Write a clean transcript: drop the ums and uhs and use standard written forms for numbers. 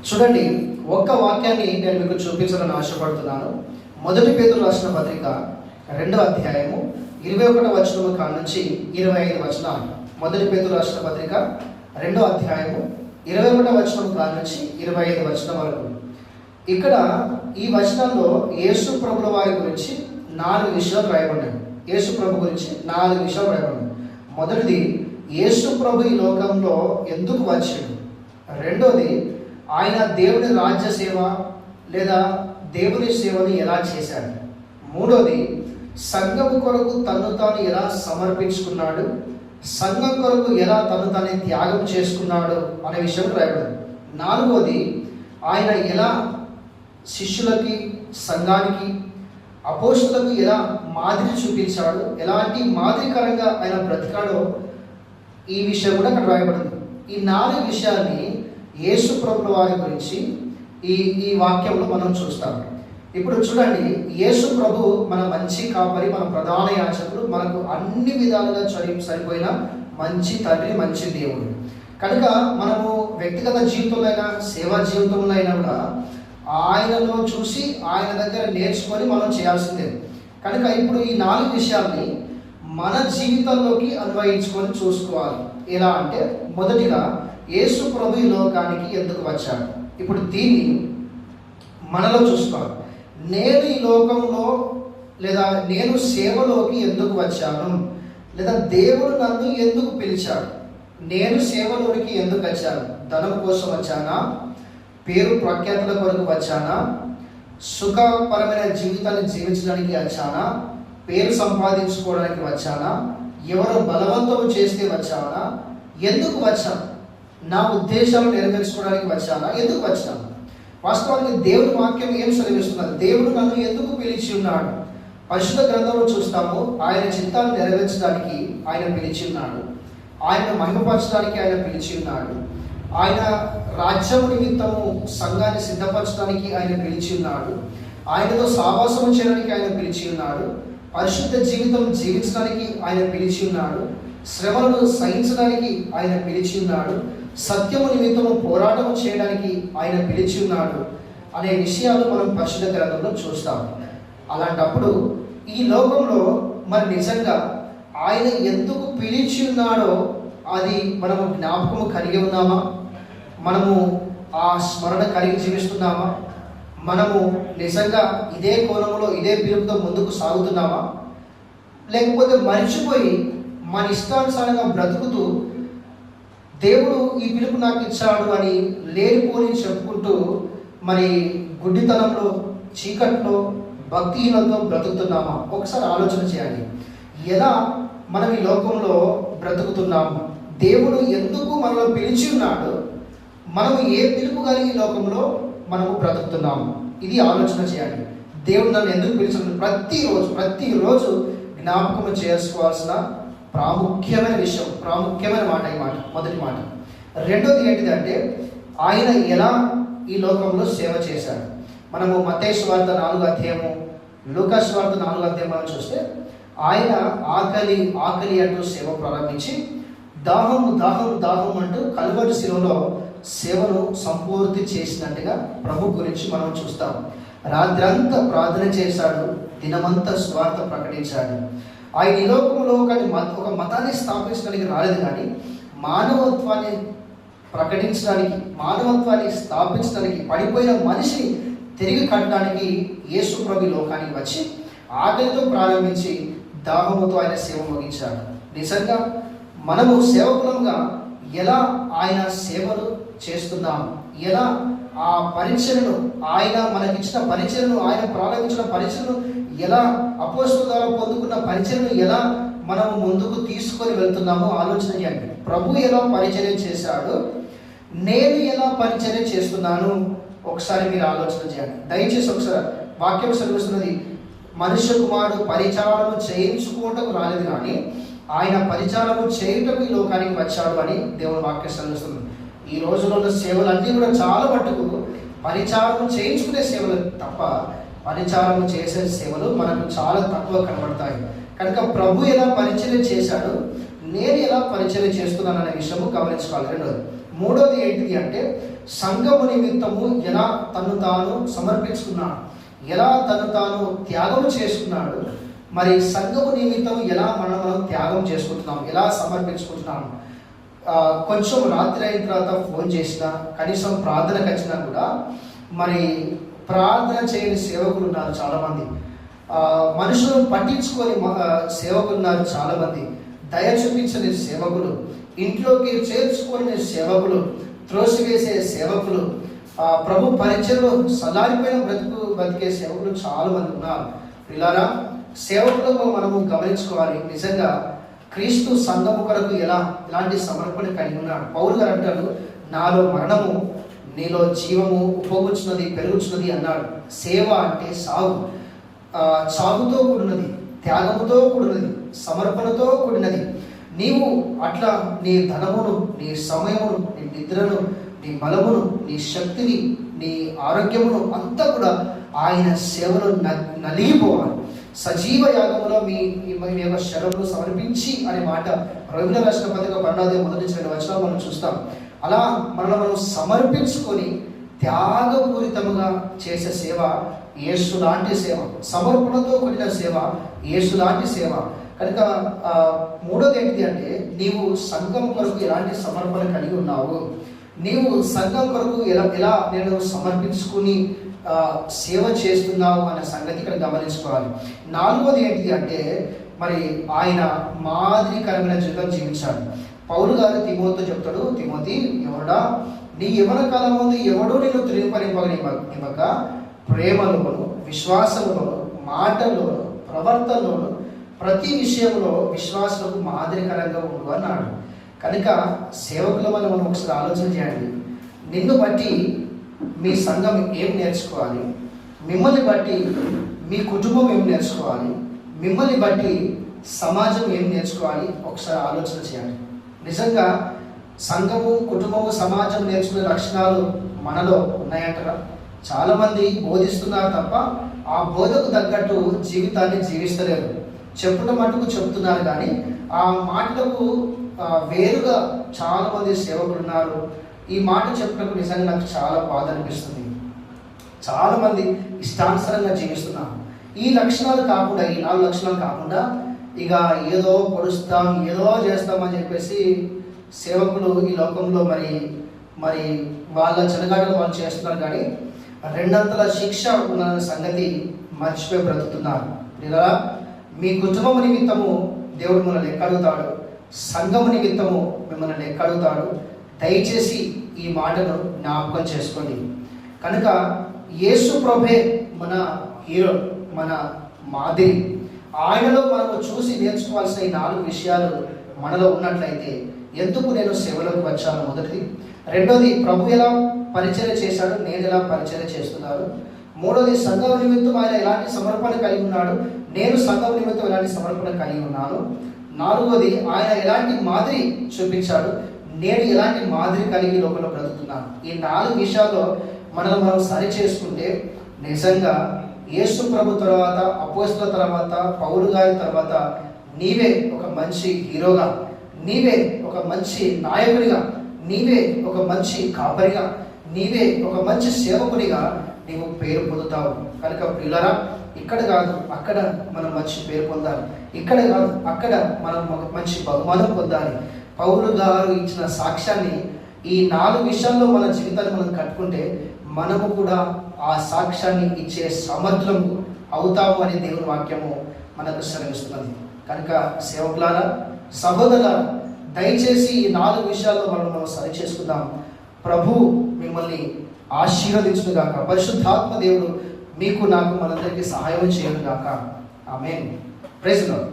చూడండి, ఒక్క వాక్యాన్ని నేను మీకు చూపించాలని ఆశపడుతున్నాను. మొదటి పేతురు రాసిన పత్రిక 2వ అధ్యాయము 21వ వచనము కాడ నుంచి 25 వచనాలు. మొదటి పేతురు రాసిన పత్రిక 2వ అధ్యాయము 21వ వచనం కాడ నుంచి 25 వచనం వరకు. ఇక్కడ ఈ వచనంలో యేసు ప్రభుల వారి గురించి 4 విషయాలు రాయబడ్డాయి. యేసు ప్రభు గురించి 4 విషయాలు రాయబడ్డాయి. మొదటిది, యేసు ప్రభు ఈ లోకంలో ఎందుకు వచ్చాడు. రెండోది, ఆయన దేవుని రాజ్య సేవ లేదా దేవుని సేవను ఎలా చేశాడు. మూడోది, సంఘం కొరకు తను తాను ఎలా సమర్పించుకున్నాడు, సంఘం కొరకు ఎలా తను తాను త్యాగం చేసుకున్నాడు అనే విషయం రాయబడింది. నాలుగోది, ఆయన ఎలా శిష్యులకి, సంఘానికి, అపోస్తులకు ఎలా మాదిరి చూపించాడు, ఎలాంటి మాదిరికరంగా ఆయన బ్రతికాడో ఈ విషయం కూడా అక్కడ రాయబడింది. ఈ 4 విషయాన్ని యేసు ప్రభుల వారి గురించి ఈ వాక్యంలో మనం చూస్తాం. ఇప్పుడు చూడండి, యేసు ప్రభు మన మంచి కాపరి, మన ప్రధాన యాజకుడు, మనకు అన్ని విధాలుగా సరిపోయిన మంచి తండ్రి, మంచి దేవుడు. కనుక మనము వ్యక్తిగత జీవితంలో అయినా సేవా జీవితంలో అయినా కూడా ఆయనలో చూసి ఆయన దగ్గర నేర్చుకొని మనం చేయాల్సిందే. కనుక ఇప్పుడు ఈ 4 విషయాల్ని మన జీవితంలోకి అన్వయించుకొని చూసుకోవాలి. ఎలా అంటే, మొదటిగా యేసు ప్రభు ఈ లోకానికి ఎందుకు వచ్చాడు. ఇప్పుడు దీన్ని మనలో చూసుకోవాలి. నేను ఈ లోకంలో లేదా నేను సేవలోకి ఎందుకు వచ్చాను, లేదా దేవుడు నన్ను ఎందుకు పిలిచాడు. నేను సేవలోనికి ఎందుకు వచ్చాను? ధనం కోసం వచ్చానా, పేరు ప్రఖ్యాతుల కొరకు వచ్చానా, సుఖపరమైన జీవితాన్ని జీవించడానికి వచ్చానా, పేరు సంపాదించుకోవడానికి వచ్చానా, ఎవరు బలవంతం చేస్తే వచ్చానా, ఎందుకు వచ్చాను, నా ఉద్దేశాలు నెరవేర్చుకోవడానికి వచ్చానా, ఎందుకు వచ్చాను. వాస్తవానికి దేవుని వాక్యం ఏం సెలవిస్తున్నది? దేవుడు నన్ను ఎందుకు పిలిచి ఉన్నాడు. పరిశుద్ధ గ్రంథంలో చూస్తాము, ఆయన చిత్తాన్ని నెరవేర్చడానికి ఆయన పిలిచి ఉన్నాడు, ఆయన మహిమపరచడానికి ఆయన పిలిచి ఉన్నాడు, ఆయన రాజ్యం నిమిత్తము సంఘాన్ని సిద్ధపరచడానికి ఆయన పిలిచి ఉన్నాడు, ఆయనతో సావాసం చేయడానికి ఆయన పిలిచి ఉన్నాడు, పరిశుద్ధ జీవితం జీవించడానికి ఆయన పిలిచి ఉన్నాడు, శ్రమలను సహించడానికి ఆయన పిలిచి ఉన్నాడు, సత్యము నిమిత్తము పోరాటం చేయడానికి ఆయన పిలిచి ఉన్నాడు అనే విషయాలు మనం పరిశుద్ధ గ్రంథంలో చూస్తాం. అలాంటప్పుడు ఈ లోకంలో మరి నిజంగా ఆయన ఎందుకు పిలిచి ఉన్నాడో అది మనము జ్ఞాపకము కలిగి ఉన్నామా, మనము ఆ స్మరణ కలిగి జీవిస్తున్నామా, మనము నిజంగా ఇదే కోణంలో ఇదే పిలుపుతో ముందుకు సాగుతున్నామా, లేకపోతే మర్చిపోయి మన ఇష్టానుసారంగా బ్రతుకుతూ దేవుడు ఈ పిలుపు నాకు ఇచ్చాడు అని లేనిపోని చెప్పుకుంటూ మరి గుడ్డితనంలో, చీకట్లో, భక్తిహీనతో బ్రతుకుతున్నామా? ఒకసారి ఆలోచన చేయండి. ఎలా మనం ఈ లోకంలో బ్రతుకుతున్నాము, దేవుడు ఎందుకు మనలో పిలిచి ఉన్నాడు, మనము ఏ పిలుపు కలిగి ఈ లోకంలో మనము బ్రతుకుతున్నాము, ఇది ఆలోచన చేయండి. దేవుడు నన్ను ఎందుకు పిలిచాడు? ప్రతిరోజు జ్ఞాపకం చేసుకోవాల్సిన ప్రాముఖ్యమైన విషయం, ప్రాముఖ్యమైన మాట ఈ మాట, మొదటి మాట. రెండోది ఏంటిదంటే, ఆయన ఎలా ఈ లోకంలో సేవ చేశాడు. మనము మత్తయి సువార్త 4వ అధ్యాయము, లూకా సువార్త 4వ అధ్యాయం మనం చూస్తే, ఆయన ఆకలి అంటూ సేవ ప్రారంభించి దాహం అంటూ కలువరి శిలువలో సేవను సంపూర్తి చేసినట్టుగా ప్రభు గురించి మనం చూస్తాం. రాత్రంతా ప్రార్థన చేశాడు, దినమంతా స్వార్థ ప్రకటించాడు. ఆయన ఈ లోకంలో ఒక మతాన్ని స్థాపించడానికి రాలేదు, కానీ మానవత్వాన్ని ప్రకటించడానికి, మానవత్వాన్ని స్థాపించడానికి, పడిపోయిన మనిషిని తిరిగి కట్టడానికి యేసు ప్రభు లోకానికి వచ్చి ఆకలితో ప్రారంభించి దాహముతో ఆయన సేవ ముగించాడు. నిజంగా మనము సేవకులంగా ఎలా ఆయన సేవలు చేస్తున్నాము, ఎలా ఆ పరిచయను, ఆయన మనకిచ్చిన పరిచయను, ఆయన ప్రారంభించిన పరిచయను ఎలా, అపోస్తలుల ద్వారా పొందుకున్న పరిచయను ఎలా మనం ముందుకు తీసుకొని వెళ్తున్నామో ఆలోచన చేయండి. ప్రభు ఎలా పరిచర్య చేశాడు, నేను ఎలా పరిచర్య చేస్తున్నాను, ఒకసారి మీరు ఆలోచన చేయండి. దయచేసి ఒకసారి వాక్యం సెలవిస్తున్నది, మనుష్య కుమారుడు పరిచారము చేయించుకోవటం రాలేదు, కానీ ఆయన పరిచారము చేయటం ఈ లోకానికి వచ్చాడు అని దేవుని వాక్యం సెలవిస్తుంది. ఈ రోజులో ఉన్న సేవలన్నీ కూడా చాలా మట్టుకు పరిచారము చేయించుకునే సేవలు తప్ప పరిచారము చేసే సేవలు మనకు చాలా తక్కువ కనబడతాయి. కనుక ప్రభు ఎలా పరిచర్య చేశాడు, నేను ఎలా పరిచర్య చేస్తున్నాను అనే విషయము గమనించుకోవాలి. రెండోది, మూడోది ఏంటిది అంటే సంఘము నిమిత్తము ఎలా తను తాను సమర్పించుకున్నాడు, ఎలా తను తాను త్యాగం చేసుకున్నాడు. మరి సంఘము నిమిత్తం ఎలా మనం త్యాగం చేసుకుంటున్నాం, ఎలా సమర్పించుకుంటున్నాం. కొంచెం రాత్రి అయిన తర్వాత ఫోన్ చేసినా, కనీసం ప్రార్థనకు వచ్చినా కూడా మరి ప్రార్థన చేయని సేవకులు ఉన్నారు చాలామంది. మనుషులను పట్టించుకొని సేవకులు ఉన్నారు చాలామంది. దయ చూపించని సేవకులు, ఇంట్లోకి చేర్చుకొని సేవకులు, త్రోసివేసే సేవకులు, ప్రభు పరిచయంలో సలారిపోయిన బతికే సేవకులు చాలామంది ఉన్నారు. ఇలారా సేవకులకు మనము గమనించుకోవాలి. నిజంగా క్రీస్తు సంఘము కొరకు ఎలాంటి సమర్పణ కలిగి ఉన్నాడు. పౌలు గారు అంటారు, నాలో మరణము నీలో జీవము ఉపయోగించున్నది పెరుగుచున్నది అన్నాడు. సేవ అంటే సాగు, సాగుతో కూడినది, త్యాగముతో కూడినది, సమర్పణతో కూడినది. నీవు అట్లా నీ ధనమును, నీ సమయమును, నీ నిద్రను, నీ బలమును, నీ శక్తిని, నీ ఆరోగ్యమును అంతా కూడా ఆయన సేవలో నలిగిపోవాలి. సజీవ యాగములో మీ యొక్క శరమును సమర్పించి అనే మాట రవీంద్ర రాష్ట్ర పత్రిక 12 మొదటి 2 వచనాలు మనం చూస్తాం. అలా మనం సమర్పించుకొని త్యాగపూరితముగా చేసే సేవ యేసు లాంటి సేవ, సమర్పణతో కూడిన సేవ యేసు లాంటి సేవ. కనుక మూడోది ఏంటిది అంటే నీవు సంఘం కొరకు ఎలాంటి సమర్పణ కలిగి ఉన్నావు, నీవు సంఘం కొరకు ఎలా నేను సమర్పించుకుని సేవ చేస్తున్నావు అనే సంగతి ఇక్కడ గమనించుకోవాలి. నాలుగోది ఏంటిది అంటే మరి ఆయన మాదిరికరమైన జీవితం జీవించాడు. పౌలు గారు తిమోతితో చెప్తాడు, తిమోతి ఎవడా నీ యవ్వన కాలం ముందు ఎవడూ నిన్ను తిరిగిపనివ్వక ప్రేమలోను, విశ్వాసంలోను, మాటల్లోను, ప్రవర్తనలోను ప్రతి విషయంలో విశ్వాసులకు మాదిరికరంగా ఉండు అన్నాడు. కనుక సేవకుల వల్ల మనం ఒకసారి ఆలోచన చేయండి. నిన్ను బట్టి మీ సంఘం ఏం నేర్చుకోవాలి, మిమ్మల్ని బట్టి మీ కుటుంబం ఏం నేర్చుకోవాలి, మిమ్మల్ని బట్టి సమాజం ఏం నేర్చుకోవాలి, ఒకసారి ఆలోచన చేయండి. నిజంగా సంఘము, కుటుంబము, సమాజం నేర్చుకునే లక్షణాలు మనలో ఉన్నాయంటారా? చాలామంది బోధిస్తున్నారు తప్ప ఆ బోధకు తగ్గట్టు జీవితాన్ని జీవిస్తలేరు. చెప్పుట మటుకు చెప్తున్నారు కానీ ఆ మాటలకు వేరుగా చాలామంది సేవకులు ఉన్నారు. ఈ మాట చెప్పినప్పుడు నిజంగా నాకు చాలా బాధ అనిపిస్తుంది. చాలామంది ఇష్టానుసారంగా జీవిస్తున్నారు. ఈ లక్షణాలు కాకుండా, ఈ 4 లక్షణాలు కాకుండా ఇక ఏదో పొడుస్తాం, ఏదో చేస్తామని చెప్పేసి సేవకులు ఈ లోకంలో మరి వాళ్ళ చెలగాటలు వాళ్ళు చేస్తున్నారు. కానీ 2 శిక్ష ఉన్న సంగతి మర్చిపోయి బ్రతుకుతున్నారు. ఇలా మీ కుటుంబం నిమిత్తము దేవుడు మిమ్మల్ని లెక్క అడుగుతాడు, సంఘము నిమిత్తము మిమ్మల్ని లెక్క అడుగుతాడు. దయచేసి ఈ మాటను జ్ఞాపకం చేసుకోండి. కనుక యేసు ప్రభే మన హీరో, మన మాదిరి. ఆయనలో మనము చూసి నేర్చుకోవాల్సిన ఈ 4 విషయాలు మనలో ఉన్నట్లయితే ఎందుకు నేను సేవలోకి వచ్చాను మొదటిది. రెండోది, ప్రభు ఎలా పరిచర్య చేశాడు, నేను ఎలా పరిచర్య చేస్తున్నాను. మూడోది, సంఘం నిమిత్తం ఆయన ఎలాంటి సమర్పణ కలిగి ఉన్నాడు, నేను సంఘం నిమిత్తం ఎలాంటి సమర్పణ కలిగి ఉన్నాను. నాలుగోది, ఆయన ఎలాంటి మాదిరి చూపించాడు, నేను ఎలాంటి మాదిరి కలిగి లోపల బ్రతుకుతున్నాను. ఈ 4 విషయాల్లో మనం సరి చేసుకుంటే నిజంగా యేసు ప్రభు తర్వాత, అపోస్తలుల తర్వాత, పౌలు గారి తర్వాత నీవే ఒక మంచి హీరోగా, నీవే ఒక మంచి నాయకుడిగా, నీవే ఒక మంచి కాపరిగా, నీవే ఒక మంచి సేవకుడిగా నీవు పేరు పొందుతావు. కనుక ప్రియులారా, ఇక్కడ కాదు అక్కడ మనం మంచి పేరు పొందాలి, ఇక్కడ కాదు అక్కడ మనం మంచి బహుమానం పొందాలి. పౌలు గారు ఇచ్చిన సాక్ష్యాన్ని ఈ 4 విషయాల్లో మన జీవితాన్ని మనం కట్టుకుంటే మనము కూడా ఆ సాక్ష్యాన్ని ఇచ్చే సమర్థులం అవుతాము అని దేవుని వాక్యము మనకు శ్రమిస్తున్నది. కనుక సేవకులారా, సహోదరులారా, దయచేసి ఈ 4 విషయాల్లో మనం సరి చేసుకుందాం. ప్రభు మిమ్మల్ని ఆశీర్వదించును గాక. పరిశుద్ధాత్మ దేవుడు మీకు, నాకు, మనందరికీ సహాయం చేయను గాక. ఆమేన్. Praise the lord.